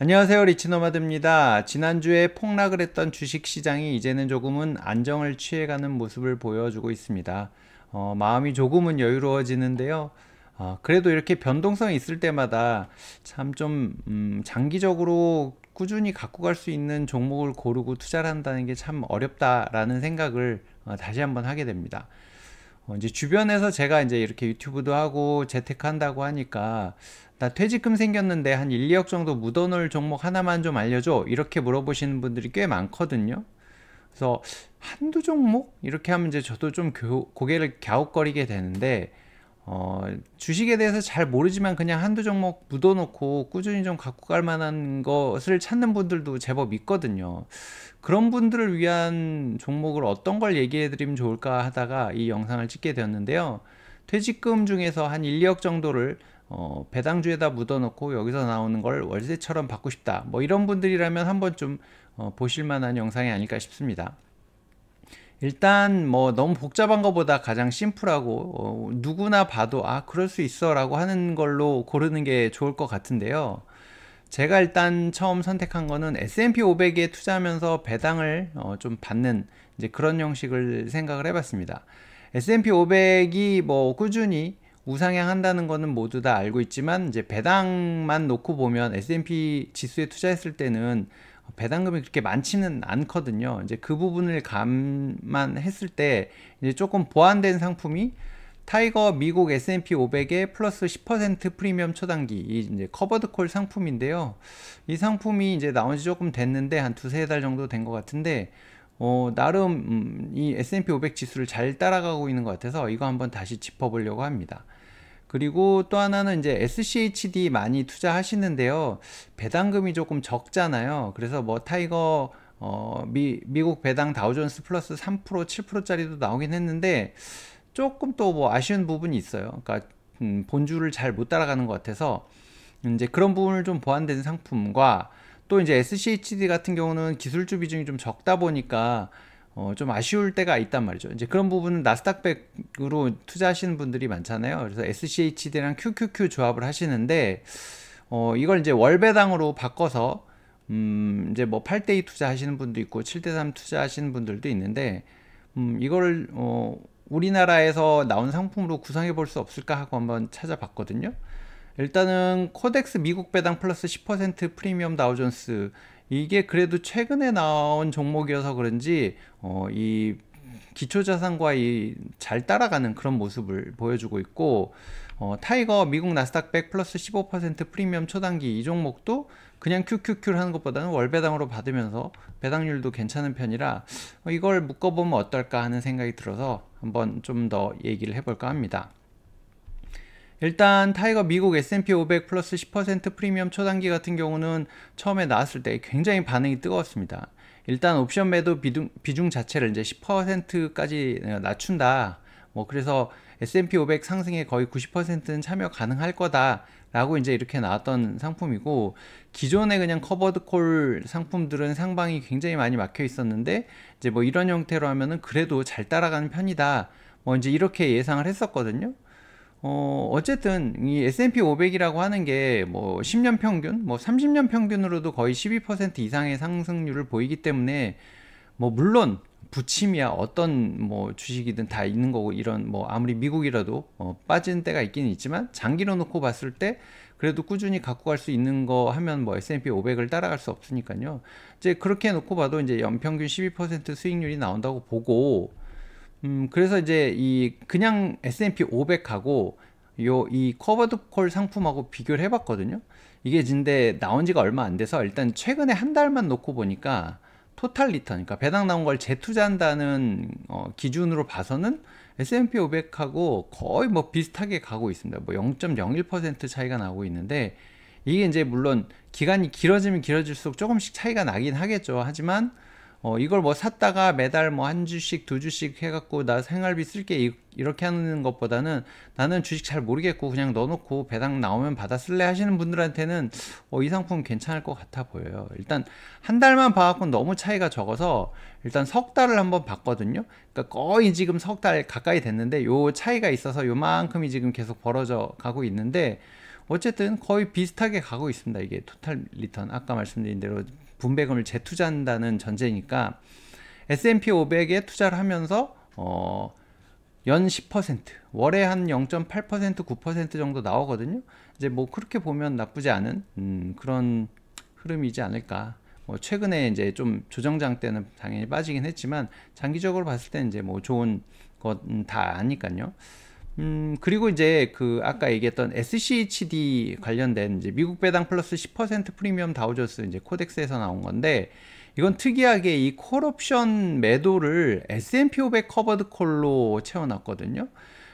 안녕하세요, 리치노마드입니다. 지난주에 폭락을 했던 주식시장이 이제는 조금은 안정을 취해가는 모습을 보여주고 있습니다. 마음이 조금은 여유로워지는데요. 그래도 이렇게 변동성이 있을 때마다 참 좀 장기적으로 꾸준히 갖고 갈 수 있는 종목을 고르고 투자를 한다는 게 참 어렵다라는 생각을 다시 한번 하게 됩니다. 이제 주변에서 제가 이제 이렇게 유튜브도 하고 재테크한다고 하니까 나 퇴직금 생겼는데 한 1, 2억 정도 묻어놓을 종목 하나만 좀 알려줘 이렇게 물어보시는 분들이 꽤 많거든요. 그래서 한두 종목 이렇게 하면 이제 저도 좀 고개를 갸웃거리게 되는데 주식에 대해서 잘 모르지만 그냥 한두 종목 묻어놓고 꾸준히 좀 갖고 갈 만한 것을 찾는 분들도 제법 있거든요. 그런 분들을 위한 종목을 어떤 걸 얘기해 드리면 좋을까 하다가 이 영상을 찍게 되었는데요. 퇴직금 중에서 한 1, 2억 정도를 배당주에다 묻어놓고 여기서 나오는 걸 월세처럼 받고 싶다. 뭐 이런 분들이라면 한번 좀 보실 만한 영상이 아닐까 싶습니다. 일단 뭐 너무 복잡한 것보다 가장 심플하고 누구나 봐도 그럴 수 있어 라고 하는 걸로 고르는 게 좋을 것 같은데요. 제가 일단 처음 선택한 거는 S&P 500에 투자하면서 배당을 좀 받는 이제 그런 형식을 생각을 해봤습니다. S&P 500이 뭐 꾸준히 우상향 한다는 거는 모두 다 알고 있지만 이제 배당만 놓고 보면 S&P 지수에 투자했을 때는 배당금이 그렇게 많지는 않거든요. 이제 그 부분을 감안했을 때 이제 조금 보완된 상품이 타이거 미국 S&P 500에 플러스 10% 프리미엄 초단기 이 이제 커버드 콜 상품인데요. 이 상품이 이제 나온 지 조금 됐는데 한 두세 달 정도 된 것 같은데 나름 이 S&P 500 지수를 잘 따라가고 있는 것 같아서 이거 한번 다시 짚어보려고 합니다. 그리고 또 하나는 이제 SCHD 많이 투자하시는데요. 배당금이 조금 적잖아요. 그래서 뭐 타이거 미국 배당 다우존스 플러스 3% 7%짜리도 나오긴 했는데 조금 또 뭐 아쉬운 부분이 있어요. 그러니까 본주를 잘 못 따라가는 것 같아서 이제 그런 부분을 좀 보완된 상품과 또 이제 SCHD 같은 경우는 기술주 비중이 좀 적다 보니까 좀 아쉬울 때가 있단 말이죠. 이제 그런 부분은 나스닥백으로 투자하시는 분들이 많잖아요. 그래서 SCHD랑 QQQ 조합을 하시는데 이걸 이제 월배당으로 바꿔서 이제 뭐 8대2 투자하시는 분도 있고 7대3 투자하시는 분들도 있는데 이걸 우리나라에서 나온 상품으로 구성해 볼 수 없을까 하고 한번 찾아봤거든요. 일단은 코덱스 미국 배당 플러스 10% 프리미엄 다우존스 이게 그래도 최근에 나온 종목이어서 그런지 이 기초자산과 이 잘 따라가는 그런 모습을 보여주고 있고 타이거 미국 나스닥 100 플러스 15% 프리미엄 초단기 이 종목도 그냥 QQQ를 하는 것보다는 월배당으로 받으면서 배당률도 괜찮은 편이라 이걸 묶어보면 어떨까 하는 생각이 들어서 한번 좀 더 얘기를 해볼까 합니다. 일단 타이거 미국 S&P 500 플러스 10% 프리미엄 초단기 같은 경우는 처음에 나왔을 때 굉장히 반응이 뜨거웠습니다. 일단 옵션 매도 비중 자체를 이제 10%까지 낮춘다. 뭐 그래서 S&P 500 상승에 거의 90%는 참여 가능할 거다. 라고 이제 이렇게 나왔던 상품이고 기존에 그냥 커버드 콜 상품들은 상방이 굉장히 많이 막혀 있었는데 이제 뭐 이런 형태로 하면은 그래도 잘 따라가는 편이다. 뭐 이제 이렇게 예상을 했었거든요. 어쨌든 이 S&P 500이라고 하는 게 뭐 10년 평균, 뭐 30년 평균으로도 거의 12% 이상의 상승률을 보이기 때문에 뭐 물론 부침이야 어떤 뭐 주식이든 다 있는 거고 이런 뭐 아무리 미국이라도 빠진 때가 있긴 있지만 장기로 놓고 봤을 때 그래도 꾸준히 갖고 갈 수 있는 거 하면 뭐 S&P 500을 따라갈 수 없으니까요. 이제 그렇게 놓고 봐도 이제 연평균 12% 수익률이 나온다고 보고 그래서 이제 이 그냥 S&P 500하고 이 커버드 콜 상품하고 비교를 해봤거든요. 이게 근데 나온 지가 얼마 안 돼서 일단 최근에 한 달만 놓고 보니까 토탈 리턴, 그러니까 배당 나온 걸 재투자한다는 기준으로 봐서는 S&P 500하고 거의 뭐 비슷하게 가고 있습니다. 뭐 0.01% 차이가 나고 있는데 이게 이제 물론 기간이 길어지면 길어질수록 조금씩 차이가 나긴 하겠죠. 하지만 이걸 뭐 샀다가 매달 뭐 한 주씩 두 주씩 해갖고 나 생활비 쓸게 이렇게 하는 것보다는 나는 주식 잘 모르겠고 그냥 넣어놓고 배당 나오면 받아 쓸래 하시는 분들한테는 이 상품 괜찮을 것 같아 보여요. 일단 한 달만 봐갖고 너무 차이가 적어서 일단 석 달을 한번 봤거든요. 그러니까 거의 지금 석 달 가까이 됐는데 요 차이가 있어서 요만큼이 지금 계속 벌어져 가고 있는데 어쨌든 거의 비슷하게 가고 있습니다. 이게 토탈 리턴 아까 말씀드린 대로 분배금을 재투자한다는 전제니까 S&P 500에 투자를 하면서 연 10%, 월에 한 0.8%, 9% 정도 나오거든요. 이제 뭐 그렇게 보면 나쁘지 않은 그런 흐름이지 않을까. 뭐 최근에 이제 좀 조정장 때는 당연히 빠지긴 했지만 장기적으로 봤을 때 이제 뭐 좋은 것 다 아니까요. 그리고 이제 그 아까 얘기했던 SCHD 관련된 이제 미국 배당 플러스 10% 프리미엄 다우존스 이제 코덱스에서 나온 건데 이건 특이하게 이 콜옵션 매도를 S&P 500 커버드 콜로 채워놨거든요.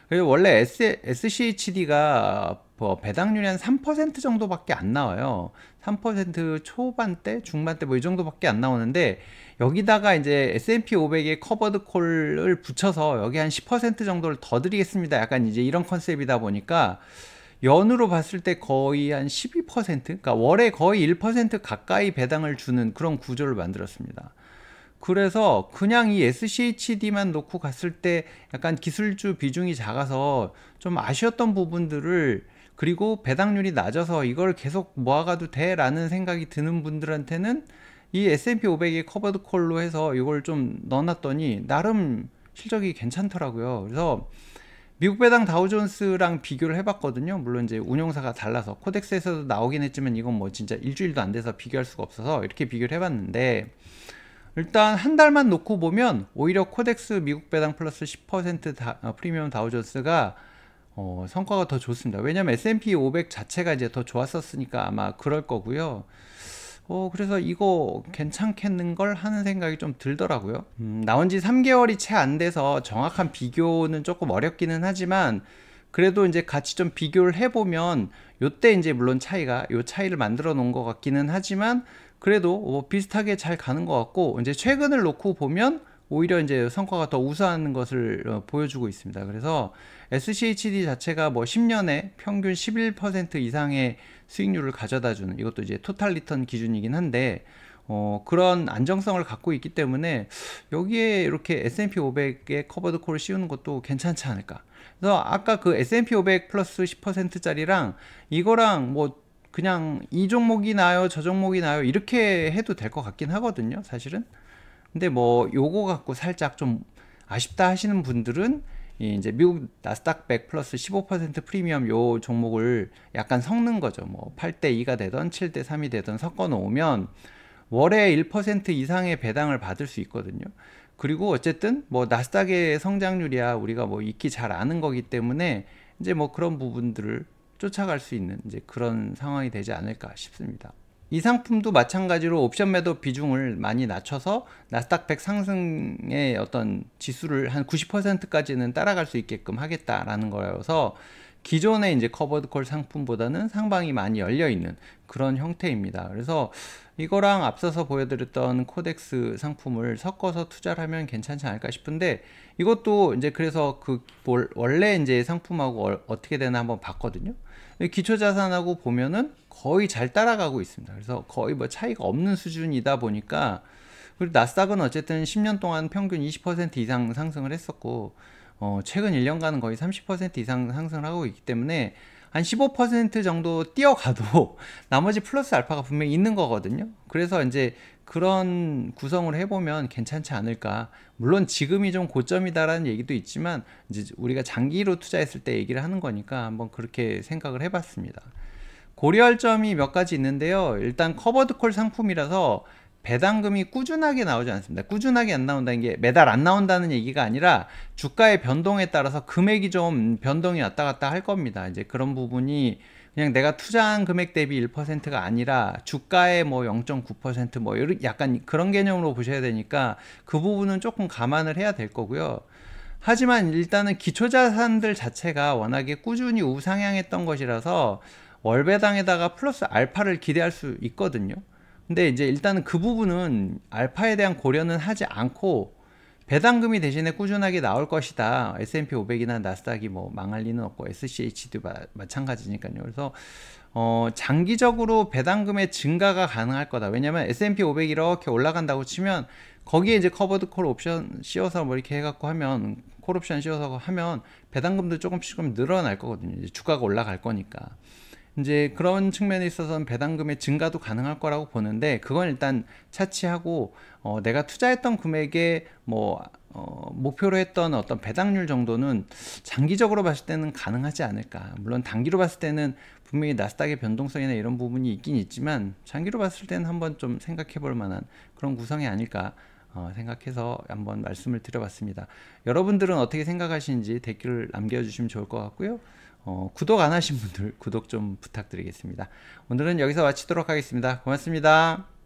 그래서 원래 SCHD가 배당률이 한 3% 정도밖에 안 나와요. 3% 초반대, 중반대 뭐 이 정도밖에 안 나오는데 여기다가 이제 S&P 500의 커버드 콜을 붙여서 여기 한 10% 정도를 더 드리겠습니다. 약간 이제 이런 컨셉이다 보니까 연으로 봤을 때 거의 한 12%, 그러니까 월에 거의 1% 가까이 배당을 주는 그런 구조를 만들었습니다. 그래서 그냥 이 SCHD만 놓고 갔을 때 약간 기술주 비중이 작아서 좀 아쉬웠던 부분들을 그리고 배당률이 낮아서 이걸 계속 모아가도 돼 라는 생각이 드는 분들한테는 이 S&P 500의 커버드 콜로 해서 이걸 좀 넣어놨더니 나름 실적이 괜찮더라고요. 그래서 미국 배당 다우존스랑 비교를 해봤거든요. 물론 이제 운용사가 달라서 코덱스에서도 나오긴 했지만 이건 뭐 진짜 일주일도 안 돼서 비교할 수가 없어서 이렇게 비교를 해봤는데 일단 한 달만 놓고 보면 오히려 코덱스 미국 배당 플러스 10% 프리미엄 다우존스가 성과가 더 좋습니다. 왜냐면 S&P 500 자체가 이제 더 좋았었으니까 아마 그럴 거고요. 그래서 이거 괜찮겠는걸 하는 생각이 좀 들더라고요. 나온 지 3개월이 채 안 돼서 정확한 비교는 조금 어렵기는 하지만 그래도 이제 같이 좀 비교를 해보면 요때 이제 물론 요 차이를 만들어 놓은 것 같기는 하지만 그래도 비슷하게 잘 가는 것 같고 이제 최근을 놓고 보면 오히려 이제 성과가 더 우수한 것을 보여주고 있습니다. 그래서 SCHD 자체가 뭐 10년에 평균 11% 이상의 수익률을 가져다주는 이것도 이제 토탈 리턴 기준이긴 한데 그런 안정성을 갖고 있기 때문에 여기에 이렇게 S&P 500의 커버드 콜을 씌우는 것도 괜찮지 않을까. 그래서 아까 그 S&P 500 플러스 10%짜리랑 이거랑 뭐 그냥 이 종목이 나요, 저 종목이 나요 이렇게 해도 될 것 같긴 하거든요, 사실은. 근데 뭐 요거 갖고 살짝 좀 아쉽다 하시는 분들은 이제 미국 나스닥 100 플러스 15% 프리미엄 요 종목을 약간 섞는 거죠. 뭐 8대 2가 되던 7대 3이 되던 섞어 놓으면 월에 1% 이상의 배당을 받을 수 있거든요. 그리고 어쨌든 뭐 나스닥의 성장률이야 우리가 뭐 익히 잘 아는 거기 때문에 이제 뭐 그런 부분들을 쫓아갈 수 있는 이제 그런 상황이 되지 않을까 싶습니다. 이 상품도 마찬가지로 옵션 매도 비중을 많이 낮춰서 나스닥 100 상승의 어떤 지수를 한 90%까지는 따라갈 수 있게끔 하겠다라는 거여서 기존의 이제 커버드 콜 상품보다는 상방이 많이 열려 있는 그런 형태입니다. 그래서 이거랑 앞서서 보여드렸던 코덱스 상품을 섞어서 투자를 하면 괜찮지 않을까 싶은데 이것도 이제 그래서 그 원래 이제 상품하고 어떻게 되나 한번 봤거든요. 기초자산하고 보면은 거의 잘 따라가고 있습니다. 그래서 거의 뭐 차이가 없는 수준이다 보니까 그리고 나스닥은 어쨌든 10년 동안 평균 20% 이상 상승을 했었고 최근 1년간은 거의 30% 이상 상승을 하고 있기 때문에 한 15% 정도 뛰어가도 나머지 플러스 알파가 분명히 있는 거거든요. 그래서 이제 그런 구성을 해보면 괜찮지 않을까. 물론 지금이 좀 고점이다라는 얘기도 있지만 이제 우리가 장기로 투자했을 때 얘기를 하는 거니까 한번 그렇게 생각을 해봤습니다. 고려할 점이 몇 가지 있는데요. 일단 커버드콜 상품이라서 배당금이 꾸준하게 나오지 않습니다. 꾸준하게 안 나온다는 게 매달 안 나온다는 얘기가 아니라 주가의 변동에 따라서 금액이 좀 변동이 왔다 갔다 할 겁니다. 이제 그런 부분이 그냥 내가 투자한 금액 대비 1%가 아니라 주가의 뭐 0.9% 뭐 약간 그런 개념으로 보셔야 되니까 그 부분은 조금 감안을 해야 될 거고요. 하지만 일단은 기초자산들 자체가 워낙에 꾸준히 우상향했던 것이라서 월배당에다가 플러스 알파를 기대할 수 있거든요. 근데 이제 일단은 그 부분은 알파에 대한 고려는 하지 않고 배당금이 대신에 꾸준하게 나올 것이다. S&P 500이나 나스닥이 뭐 망할 리는 없고 SCH도 마찬가지니까요. 그래서 장기적으로 배당금의 증가가 가능할 거다. 왜냐면 S&P 500이 이렇게 올라간다고 치면 거기에 이제 커버드 콜 옵션 씌워서 뭐 이렇게 해갖고 하면 콜 옵션 씌워서 하면 배당금도 조금씩 늘어날 거거든요. 이제 주가가 올라갈 거니까. 이제 그런 측면에 있어서는 배당금의 증가도 가능할 거라고 보는데, 그건 일단 차치하고 내가 투자했던 금액에 목표로 했던 어떤 배당률 정도는 장기적으로 봤을 때는 가능하지 않을까. 물론 단기로 봤을 때는 분명히 나스닥의 변동성이나 이런 부분이 있긴 있지만, 장기로 봤을 때는 한번 좀 생각해 볼 만한 그런 구성이 아닐까 생각해서 한번 말씀을 드려봤습니다. 여러분들은 어떻게 생각하시는지 댓글을 남겨주시면 좋을 것 같고요. 구독 안 하신 분들 구독 좀 부탁드리겠습니다. 오늘은 여기서 마치도록 하겠습니다. 고맙습니다.